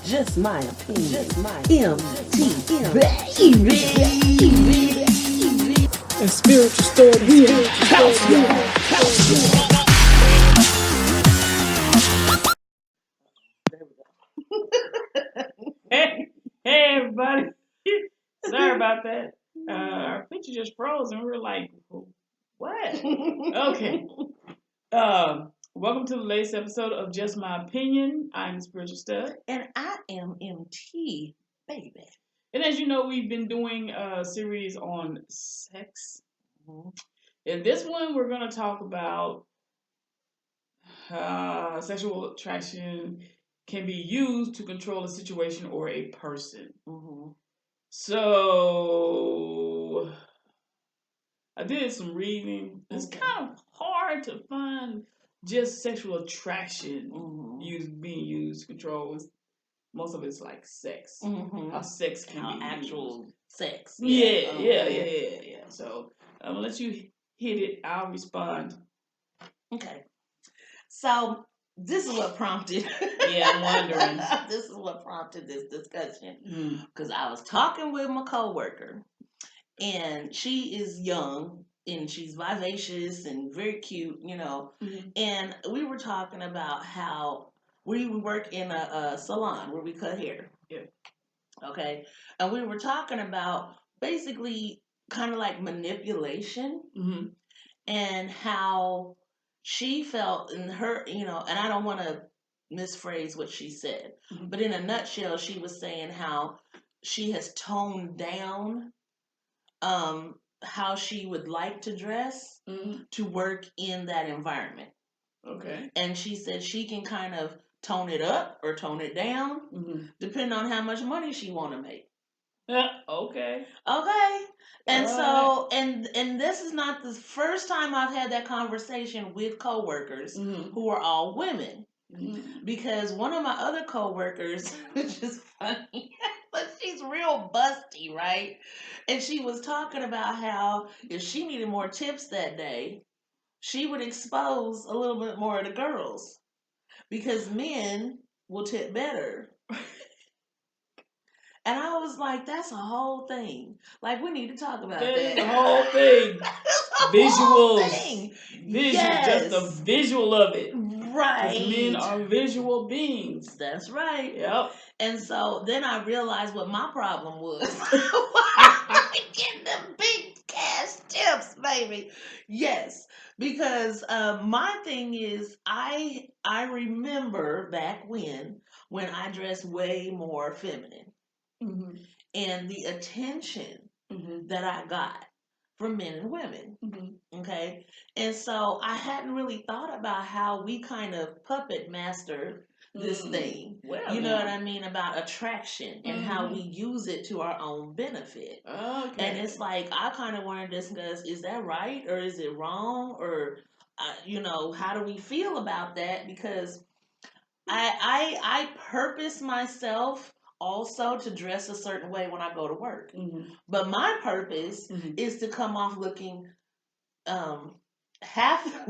Just my opinion. Just my MT, baby. And spiritual story, we in house, y'all. Hey, hey, everybody. Sorry about that. Our picture just froze, and we were like, what? Okay. Welcome to the latest episode of Just My Opinion. I'm the Spiritual Stud. And I am MT, baby. And as you know, we've been doing a series on sex. In this one, we're going to talk about sexual attraction can be used to control a situation or a person. So I did some reading. It's kind of hard to find just sexual attraction being used to control. Most of it's like sex. How sex can be actual used. sex. Yeah. So I'm gonna let you hit it. I'll respond. Okay. So this is what prompted. Yeah, I'm wondering. This is what prompted this discussion because I was talking with my coworker, and she is young and she's vivacious and very cute, And we were talking about how we work in a salon where we cut hair. Yeah. Okay, and we were talking about basically kind of like manipulation and how she felt in her, and I don't want to misphrase what she said, but in a nutshell, she was saying how she has toned down how she would like to dress to work in that environment. Okay. And she said she can kind of tone it up or tone it down depending on how much money she want to make. Okay. And so and this is not the first time I've had that conversation with coworkers who are all women. Because one of my other coworkers, which is funny, but she's real busty, right? And she was talking about how if she needed more tips that day, she would expose a little bit more of the girls because men will tip better. And I was like, that's a whole thing. Like, we need to talk about that. That is the whole thing. Visuals. Yes. Just a visual of it. Right. Because men are visual beings. That's right. Yep. And so then I realized what my problem was. Why getting the big cash tips, baby? Yes. Because my thing is, I remember back when I dressed way more feminine. And the attention that I got from men and women. Okay. And so I hadn't really thought about how we kind of puppet master this thing. Well, you know what I mean? About attraction and how we use it to our own benefit. Okay. And it's like, I kind of want to discuss, is that right or is it wrong? Or, how do we feel about that? Because I purpose myself also to dress a certain way when I go to work. But my purpose is to come off looking half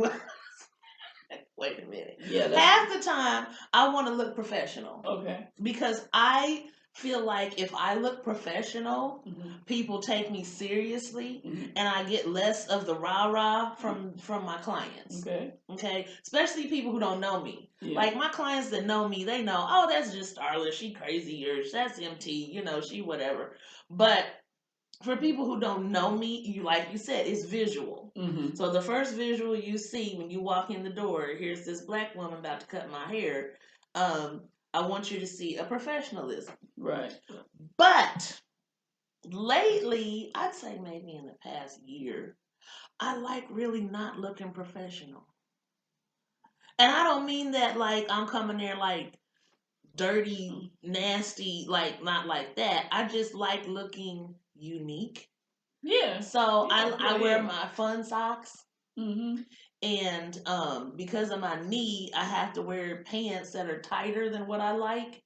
wait a minute. Yeah, half the time I want to look professional. Okay. Because I feel like if I look professional, people take me seriously and I get less of the rah-rah from my clients. Okay? Especially people who don't know me. Yeah. Like my clients that know me, they know, oh, that's just Starla, she crazy, or that's MT, she whatever. But for people who don't know me, like you said, it's visual. So the first visual you see when you walk in the door, here's this black woman about to cut my hair. I want you to see a professionalism. Right. But lately, I'd say maybe in the past year, I like really not looking professional. And I don't mean that like I'm coming there like dirty, nasty, like not like that. I just like looking unique. Yeah. So I wear my fun socks. And because of my knee, I have to wear pants that are tighter than what I like.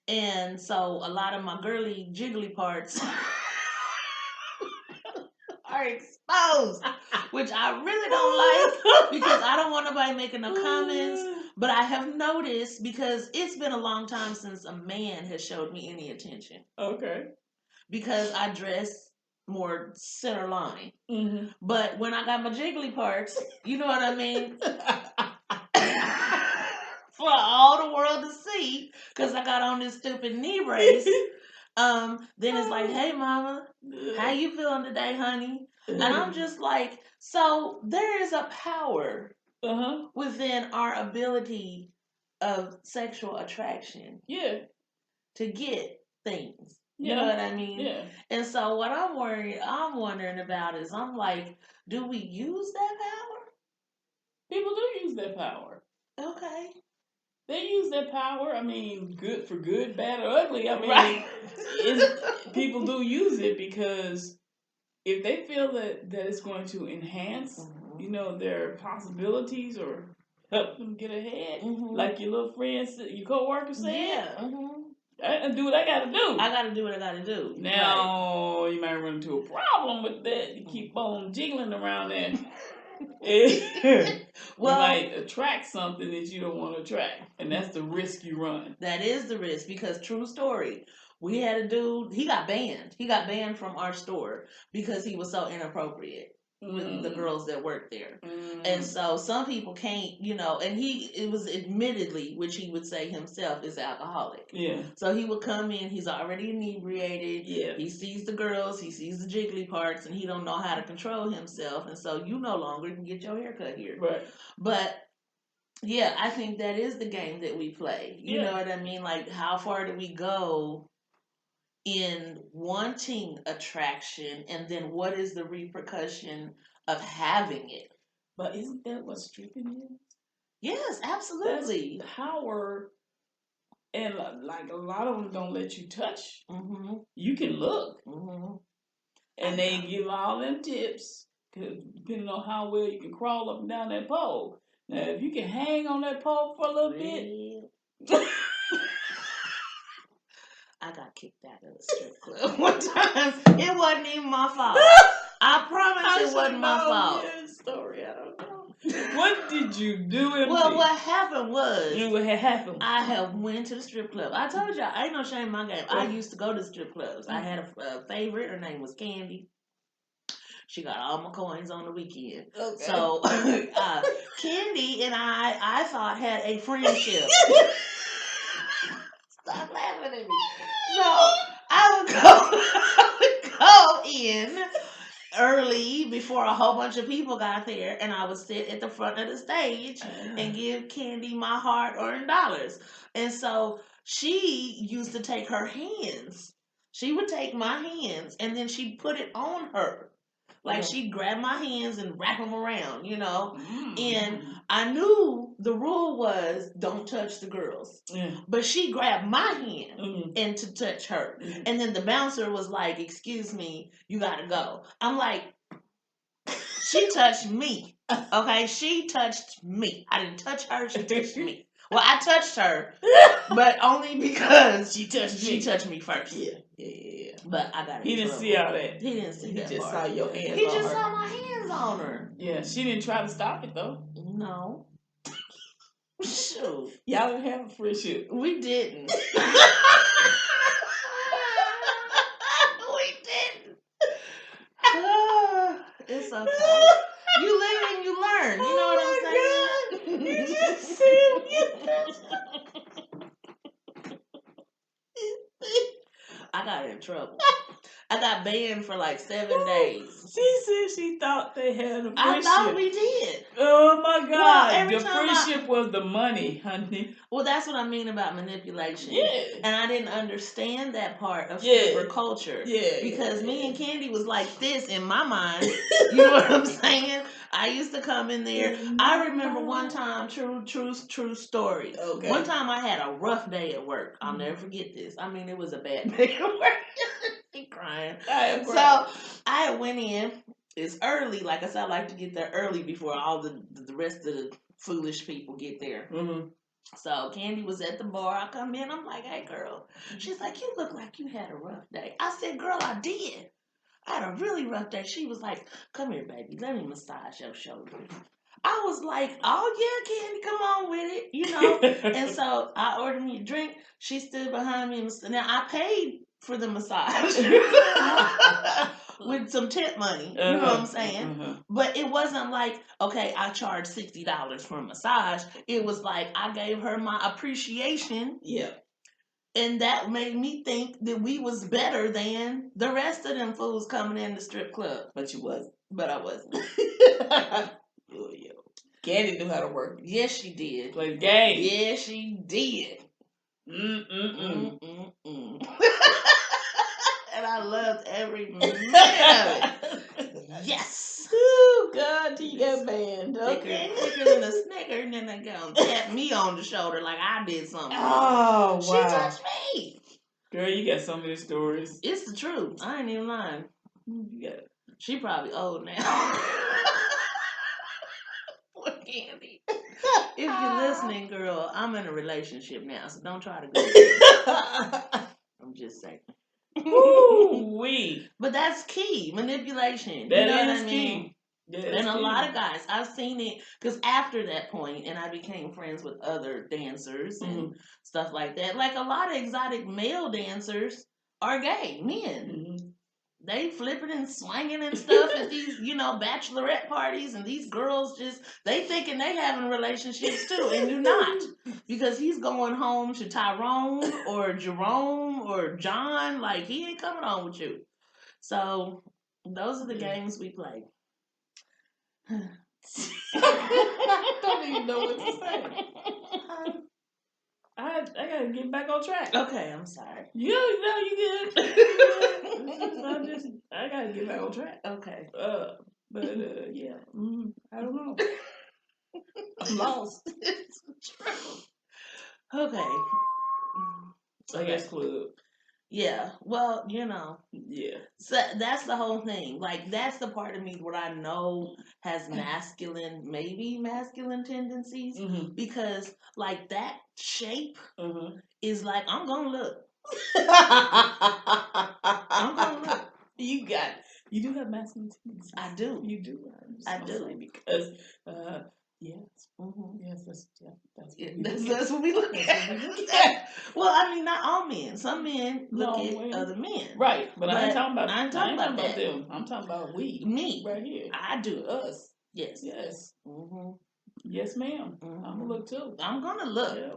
And so a lot of my girly jiggly parts are exposed, which I really don't like because I don't want nobody making no comments. But I have noticed, because it's been a long time since a man has showed me any attention. Okay. Because I dress more center line. Mm-hmm. But when I got my jiggly parts, you know what I mean? For all the world to see, because I got on this stupid knee brace. Then it's like, hey, mama, how you feeling today, honey? And I'm just like, so there is a power within our ability of sexual attraction. Yeah. To get things. You know what I mean? Yeah. And so what I'm wondering about is, I'm like, do we use that power? People do use that power. Okay. They use that power. I mean, good for good, bad, or ugly. I mean, people do use it because if they feel that it's going to enhance, you know, their possibilities or help them get ahead, like your little friend, your coworker said. Yeah. I do what I gotta do. I gotta do what I gotta do. Now, you might run into a problem with that. You keep on jiggling around there. Well, you might attract something that you don't want to attract. And that's the risk you run. That is the risk, because true story. We had a dude, he got banned. He got banned from our store because he was so inappropriate with the girls that worked there. And so some people can't, you know, and it was admittedly, which he would say himself, is alcoholic. Yeah. So he would come in, he's already inebriated. Yeah. He sees the girls, he sees the jiggly parts, and he don't know how to control himself. And so you no longer can get your hair cut here. Right. But yeah, I think that is the game that we play. You know what I mean? Like, how far do we go in wanting attraction, and then what is the repercussion of having it? But isn't that what stripping is? Yes, absolutely. That's power, and like a lot of them don't let you touch. Mm-hmm. You can look, and they give all them tips, cause depending on how well you can crawl up and down that pole. Now, if you can hang on that pole for a little bit. I got kicked out of the strip club one time. It wasn't even my fault. I promise it wasn't my fault. Story, I don't know. What did you do? Well, what happened was, what had happened? I have went to the strip club. I told y'all, ain't no shame in my game. I used to go to strip clubs. I had a favorite. Her name was Candy. She got all my coins on the weekend. Okay. So Candy and I thought had a friendship. Stop laughing at me. So I would go in early before a whole bunch of people got there, and I would sit at the front of the stage and give Candy my hard-earned dollars. And so she used to take her hands. She would take my hands, and then she'd put it on her. Like, she'd grab my hands and wrap them around, you know. And I knew the rule was don't touch the girls. But she grabbed my hand and to touch her. And then the bouncer was like, excuse me, you gotta go. I'm like, she touched me. Okay, she touched me. I didn't touch her, she touched me. Well, I touched her, but only because she touched me first. Yeah. But I got it. He didn't see all that. He didn't see that. He just saw your hands on her. He just saw my hands on her. Yeah, she didn't try to stop it, though. No. Shoot. Y'all didn't have a friendship. We didn't. We didn't. It's okay. You live and you learn. You know what I'm saying? You just said I got in trouble. I got banned for like 7 days. She said she thought they had a friendship. I thought we did. Oh my God. Well, the friendship was the money, honey. Well, that's what I mean about manipulation. Yeah. And I didn't understand that part of stripper culture. Yeah. Because me and Candy was like this in my mind. You know what I'm saying? I used to come in there. I remember one time, true story. Okay. One time I had a rough day at work. I'll never forget this. I mean, it was a bad day at work. I'm crying. So I went in. It's early. Like I said, I like to get there early before all the rest of the foolish people get there. So Candy was at the bar. I come in. I'm like, hey, girl. She's like, you look like you had a rough day. I said, girl, I did. I had a really rough day. She was like, come here, baby. Let me massage your shoulders. I was like, oh yeah, Candy, come on with it, you know. And so I ordered me a drink. She stood behind me. Now I paid for the massage with some tip money. You know what I'm saying? But it wasn't like, okay, I charged $60 for a massage. It was like I gave her my appreciation. Yeah. And that made me think that we was better than the rest of them fools coming in the strip club. But you wasn't. But I wasn't. Oh, yeah. Candy knew how to work. Yes, she did. Play the game. Yes, she did. And I loved every minute of it. Yes. Oh, God, you got banned. Okay. Thicker than a Snicker, and then they go tap me on the shoulder like I did something. Oh, wow. She touched me. Girl, you got so many stories. It's the truth. I ain't even lying. Yeah. She probably old now. Poor Candy. If you're listening, girl, I'm in a relationship now, so don't try to go. I'm just saying. Ooh-wee. But that's key. Manipulation. That you know is what I key. mean? Yeah, and a key. lot of guys, I've seen it, because after that point, and I became friends with other dancers and stuff like that. Like a lot of exotic male dancers are gay men. They flipping and swinging and stuff at these, bachelorette parties, and these girls they thinking they having relationships too, and do not, because he's going home to Tyrone or Jerome or John, like he ain't coming home with you. So those are the games we play. I don't even know what to say. I gotta get back on track. Okay, I'm sorry. You good. I gotta get back on track. Okay. Yeah. I don't know. I'm lost. It's true. Okay. I guess club. Yeah. Well, Yeah. So that's the whole thing. Like, that's the part of me what I know has maybe masculine tendencies, because like that shape is like, I'm gonna look. I'm gonna look. You do have masculine tendencies. I do. You do. I do. Because yes. Yes, that's what we look at. Well, I mean, not all men. Some men look at other men. Right, but I ain't talking about that. them. I'm talking about me right here. I do. Us. Yes. Yes. Yes, ma'am. I'm gonna look too. I'm gonna look. Yeah.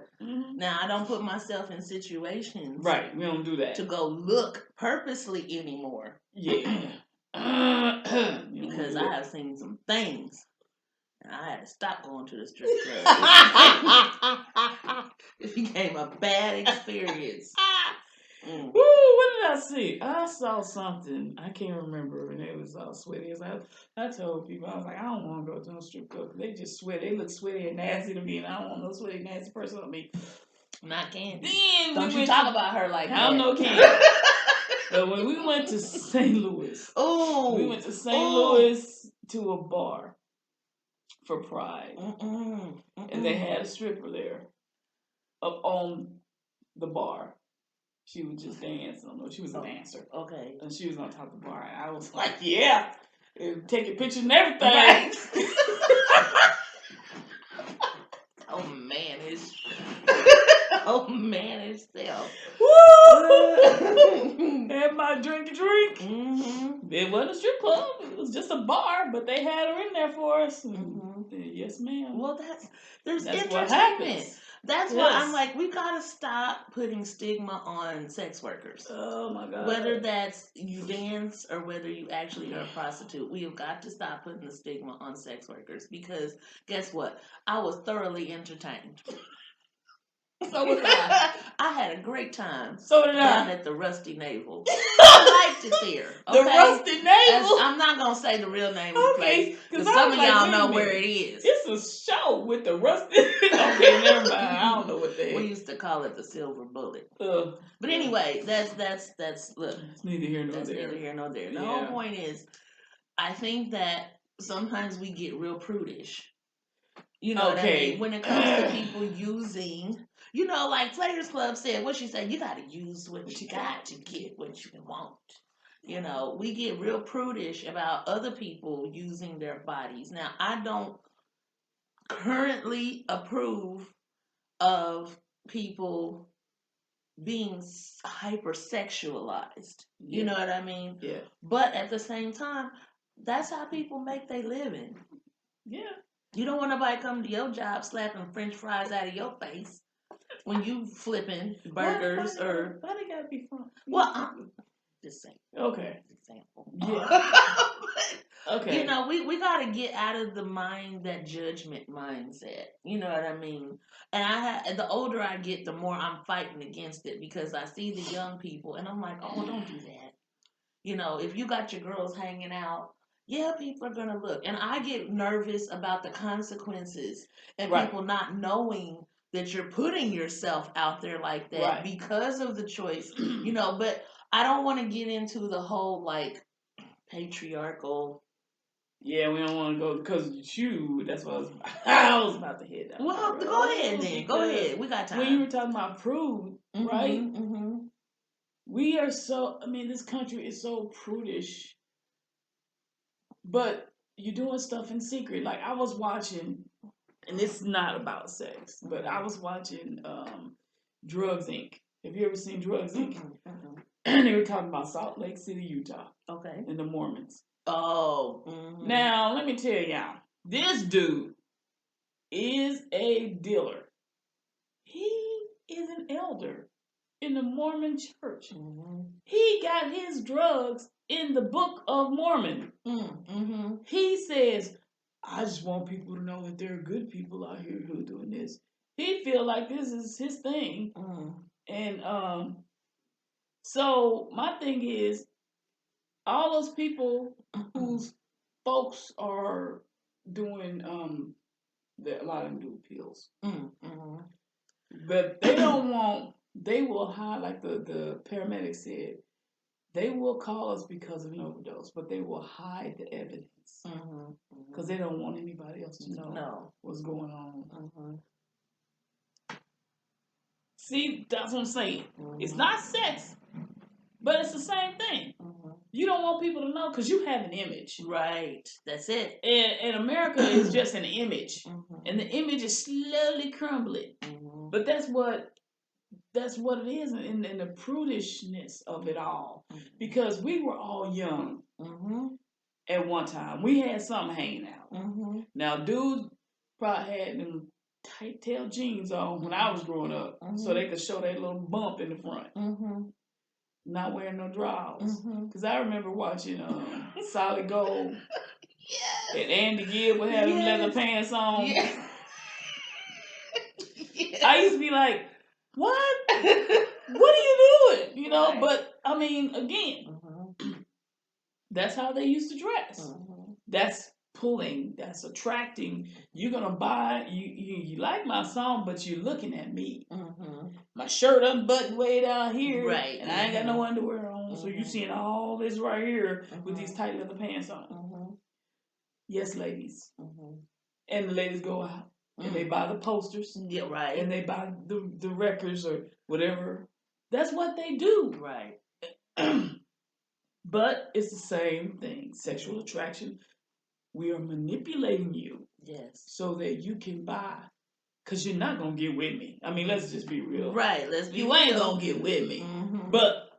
Now, I don't put myself in situations. Right, we don't do that. To go look purposely anymore. Yeah. Because I have seen some things. And I had to stop going to the strip club. It became a bad experience. Woo, what did I see? I saw something. I can't remember, and it was all sweaty. I told people, I was like, I don't want to go to no strip club. They just sweat. They look sweaty and nasty to me, and I don't want no sweaty, nasty person on me. Not Candy. Then don't you talk about her like that. I don't know Candy. But when we went to St. Louis, we went to St. Louis to a bar for Pride, and they had a stripper there up on the bar. She was just dancing. She was a dancer. Okay. And she was on top of the bar. I was like, yeah. Taking pictures and everything. Right. Oh, man, it's still. Woo! Had my drink. It wasn't a strip club. It was just a bar, but they had her in there for us. Yes, ma'am. Well, there's that's entertainment. That's why I'm like, we gotta stop putting stigma on sex workers. Oh my God. Whether that's you dance or whether you actually are a prostitute, we have got to stop putting the stigma on sex workers, because guess what? I was thoroughly entertained. So was I. I had a great time. So did down at the Rusty Navel. I liked it there. Okay? The Rusty Navel? I'm not going to say the real name of the place, because some of y'all know where it is. It's a show with the Rusty. Okay, never mind. I don't know what they. We used to call it the Silver Bullet. But anyway, that's look. It's neither here nor there. Neither here nor there. The whole point is, I think that sometimes we get real prudish. You know what I mean? When it comes to people using, like Players Club said, what she said, you got to use what you got to get what you want. We get real prudish about other people using their bodies. Now, I don't currently approve of people being hypersexualized. Yeah. You know what I mean? Yeah. But at the same time, that's how people make their living. Yeah. You don't want nobody come to your job slapping French fries out of your face when you flipping burgers or. Why they gotta be fun? Well, I'm just saying. Okay. Example. Yeah. Okay. You know, we got to get out of the judgment mindset. You know what I mean? And the older I get, the more I'm fighting against it because I see the young people and I'm like, oh, don't do that. You know, if you got your girls hanging out, yeah, people are gonna look, and I get nervous about the consequences and people not knowing that you're putting yourself out there like that because of the choice. You know, but I don't want to get into the whole like patriarchal. Yeah, we don't want to go because that's what I was about to hit that. Well, go ahead then. Go ahead. We got time. When you were talking about prude, right? Mm-hmm. We are so. I mean, this country is so prudish, but you're doing stuff in secret. Like I was watching, and it's not about sex, but I was watching Drugs Inc. Have you ever seen Drugs Inc? And they were talking about Salt Lake City, Utah. Okay. And the Mormons. Oh. Mm-hmm. Now, let me tell y'all. This dude is a dealer. He is an elder in the Mormon church. Mm-hmm. He got his drugs in the Book of Mormon. Mm-hmm. He says, I just want people to know that there are good people out here who are doing this. He feel like this is his thing. Mm. And so my thing is, all those people whose folks are doing, a lot of them do pills. Mm-hmm. But they don't want, they will hide, like the paramedic said, they will call us because of an overdose, but they will hide the evidence. Because they don't want anybody else to know what's going on. Mm-hmm. See, that's what I'm saying. Mm-hmm. It's not sex, but it's the same thing. Mm-hmm. You don't want people to know because you have an image. Right. That's it. And America is just an image. Mm-hmm. And the image is slowly crumbling. Mm-hmm. But that's what it is in the prudishness of it all. Mm-hmm. Because we were all young at one time. We had something hanging out. Mm-hmm. Now, dudes probably had them tight tail jeans on when I was growing up so they could show that little bump in the front. Mm-hmm. Not wearing no drawers. Because I remember watching Solid Gold. Yes. And Andy Gibb would have them leather pants on. Yes. Yes. I used to be like, what? What are you doing? You know, but I mean, again, that's how they used to dress. That's pulling, that's attracting. You're gonna buy. You like my song, but you're looking at me. My shirt unbuttoned way down here, right? And I ain't got no underwear on, so you seeing all this right here with these tight leather pants on. Yes, ladies. And the ladies go out and they buy the posters. Yeah, right. And they buy the records or whatever. That's what they do. Right. But it's the same thing. Sexual attraction. We are manipulating you. Yes. So that you can buy. Because you're not going to get with me. I mean, let's just be real. Right. You ain't going to get with me. But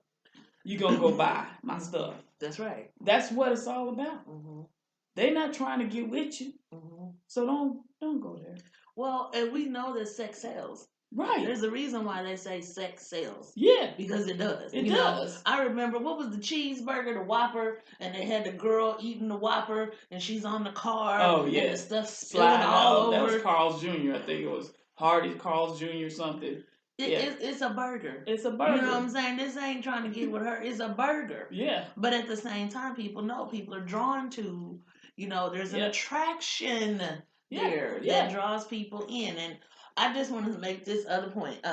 you're going to go buy my stuff. That's right. That's what it's all about. They're not trying to get with you. So don't go there. Well, and we know that sex sells. Right. There's a reason why they say sex sells. Yeah. Because it does. It does. I remember, what was the cheeseburger, the Whopper, and they had the girl eating the Whopper, and she's on the car. Oh, yeah. And the stuff spilling all over. That was Carl's Jr. I think it was Hardy Carl's Jr. something. It's a burger. It's a burger. You know what I'm saying? This ain't trying to get with her. It's a burger. Yeah. But at the same time, people are drawn to, there's an attraction there that draws people in. And I just wanted to make this other point.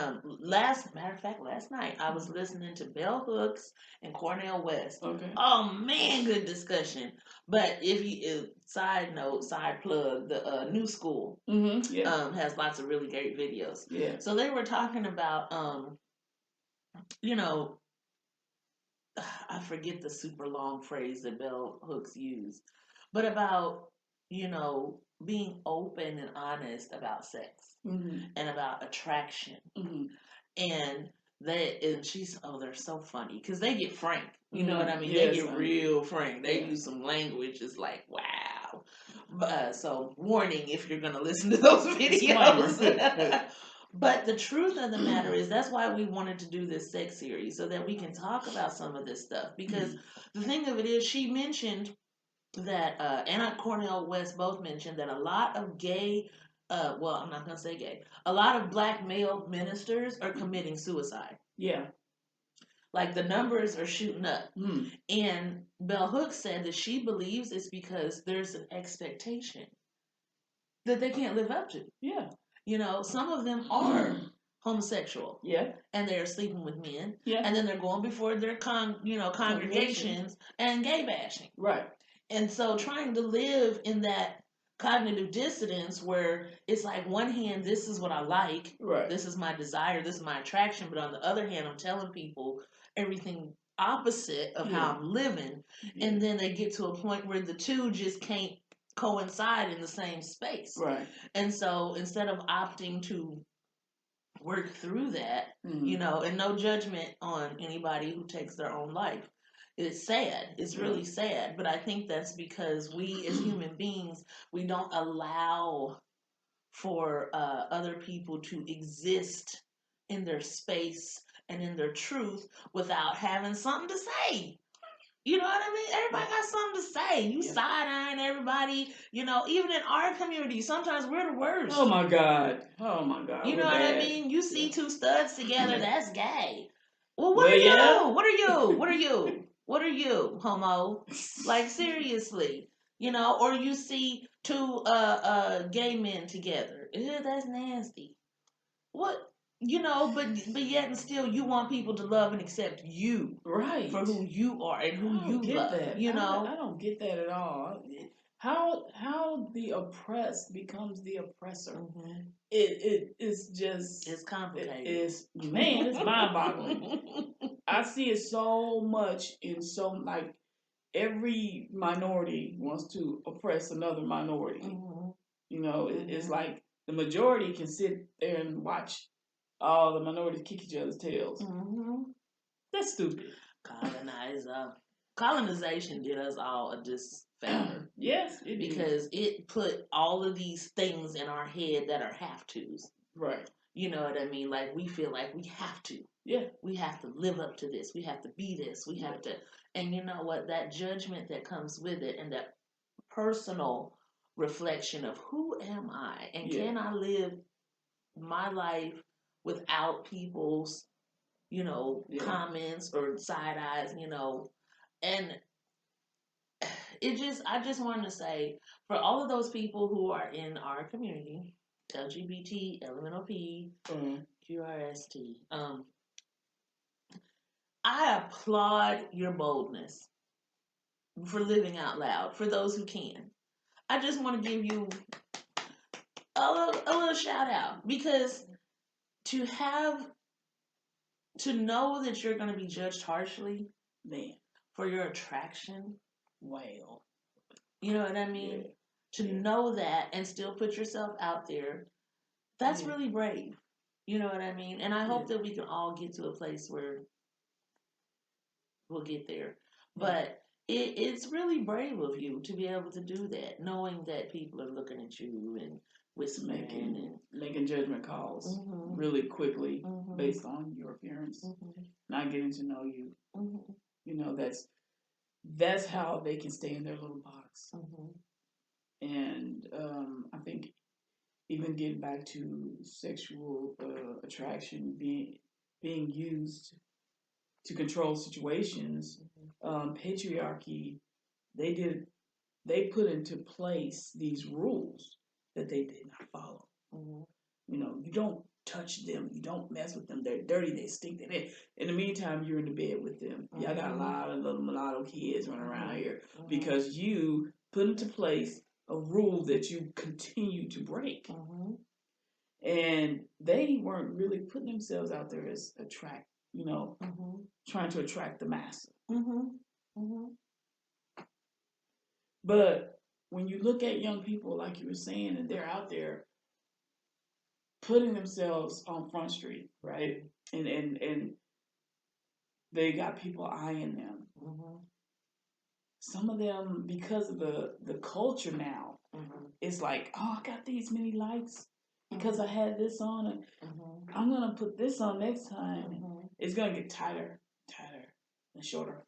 Last night I was listening to Bell Hooks and Cornel West. Okay. Oh man, good discussion. But if you side plug, the New School has lots of really great videos. Yeah. So they were talking about I forget the super long phrase that Bell Hooks used, but about being open and honest about sex and about attraction. And she's, they're so funny because they get frank. You know what I mean? Yes, they get real frank. They use some language. It's like, wow. So warning if you're going to listen to those videos. But the truth of the matter is that's why we wanted to do this sex series, so that we can talk about some of this stuff. Because the thing of it is, she mentioned that Anna Cornell West both mentioned that a lot of gay, well, I'm not going to say gay, a lot of black male ministers are committing suicide. Yeah. Like the numbers are shooting up. And Bell Hooks said that she believes it's because there's an expectation that they can't live up to. Yeah. You know, some of them are homosexual. Yeah. And they're sleeping with men. Yeah. And then they're going before their congregations and gay bashing. Right. And so trying to live in that cognitive dissonance where it's like, one hand, this is what I like. Right. This is my desire. This is my attraction. But on the other hand, I'm telling people everything opposite of how I'm living. Yeah. And then they get to a point where the two just can't coincide in the same space. Right. And so instead of opting to work through that, and no judgment on anybody who takes their own life. It's sad. It's really sad. But I think that's because we as human beings, we don't allow for other people to exist in their space and in their truth without having something to say. You know what I mean? Everybody got something to say. You side-eyeing everybody. Even in our community, sometimes we're the worst. Oh, my God. You know what I mean? You see two studs together, that's gay. Well, what are you? What are you? What are you? What are you, homo? Like, seriously. Or you see two gay men together. Ew, that's nasty. What? But yet and still, you want people to love and accept you, right, for who you are and who you love. That. I don't get that at all. How the oppressed becomes the oppressor? It's complicated. It's mind-boggling. I see it so much in every minority wants to oppress another minority. It's like the majority can sit there and watch all the minorities kick each other's tails. That's stupid. Colonization did us all a disfavor. Yes, it did. Because it put all of these things in our head that are have-tos. Right. You know what I mean? Like, we feel like we have to. Yeah. We have to live up to this. We have to be this. We have to. And you know what? That judgment that comes with it and that personal reflection of who am I? And can I live my life without people's, comments or side eyes, and I just wanted to say, for all of those people who are in our community, LGBT, LMNOP, QRST, I applaud your boldness for living out loud, for those who can. I just want to give you a little shout out, because to know that you're going to be judged harshly, man, for your attraction, well, you know what I mean? Yeah. To know that and still put yourself out there, that's really brave. You know what I mean? And I hope that we can all get to a place where we'll get there. But it's really brave of you to be able to do that, knowing that people are looking at you and whispering making judgment calls really quickly based on your appearance, not getting to know you. That's how they can stay in their little box. And I think even getting back to sexual attraction being used to control situations, patriarchy, they put into place these rules that they did not follow. You don't touch them, you don't mess with them, they're dirty, they stink. In the meantime, you're in the bed with them. Y'all got a lot of little mulatto kids running around here because you put into place a rule that you continue to break. And they weren't really putting themselves out there as trying to attract the masses. But when you look at young people, like you were saying, and they're out there putting themselves on Front Street, right? And they got people eyeing them. Mm-hmm. Some of them, because of the culture now, mm-hmm. it's like, oh, I got these many likes because I had this on, and I'm gonna put this on next time. Mm-hmm. It's gonna get tighter, and shorter,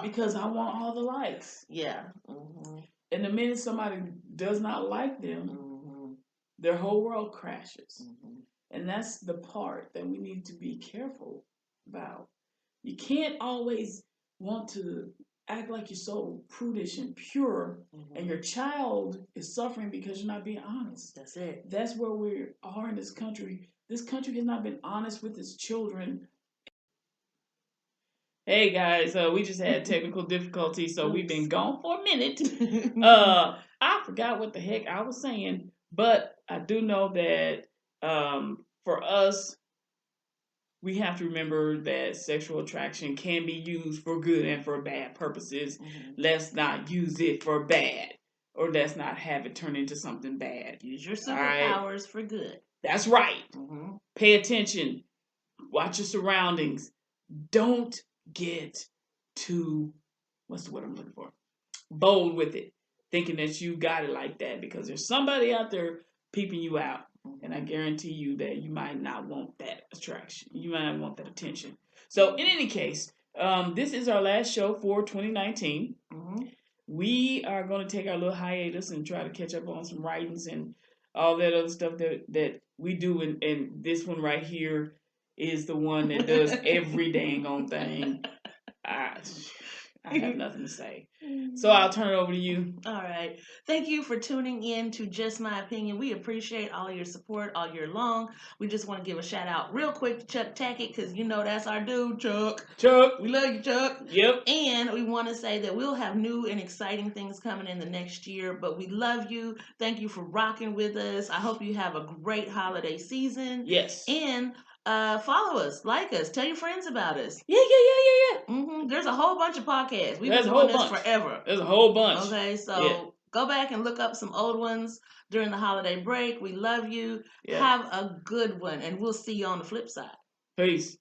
because I want all the likes. Yeah. Mm-hmm. And the minute somebody does not like them, their whole world crashes. Mm-hmm. And that's the part that we need to be careful about. You can't always want to act like you're so prudish and pure, and your child is suffering because you're not being honest. That's it. That's where we are in this country. This country has not been honest with its children. Hey guys, we just had technical difficulties, so we've been gone for a minute. I forgot what the heck I was saying, but I do know that for us, we have to remember that sexual attraction can be used for good and for bad purposes. Mm-hmm. Let's not use it for bad, or let's not have it turn into something bad. Use your superpowers for good. That's right. Mm-hmm. Pay attention. Watch your surroundings. Don't get too, what's the word I'm looking for? Bold with it, thinking that you got it like that, because there's somebody out there peeping you out. And I guarantee you that you might not want that attraction. You might not want that attention. So in any case, this is our last show for 2019. Mm-hmm. We are going to take our little hiatus and try to catch up on some writings and all that other stuff that we do. And this one right here is the one that does every dang on thing. I have nothing to say. So I'll turn it over to you. All right. Thank you for tuning in to Just My Opinion. We appreciate all your support all year long. We just want to give a shout out real quick to Chuck Tackett, because you know that's our dude, Chuck. Chuck. We love you, Chuck. Yep. And we want to say that we'll have new and exciting things coming in the next year, but we love you. Thank you for rocking with us. I hope you have a great holiday season. Yes. And follow us, like us, tell your friends about us. Yeah. Mm-hmm. There's a whole bunch of podcasts. We've been doing this forever. There's a whole bunch. Okay, so go back and look up some old ones during the holiday break. We love you. Yeah. Have a good one, and we'll see you on the flip side. Peace.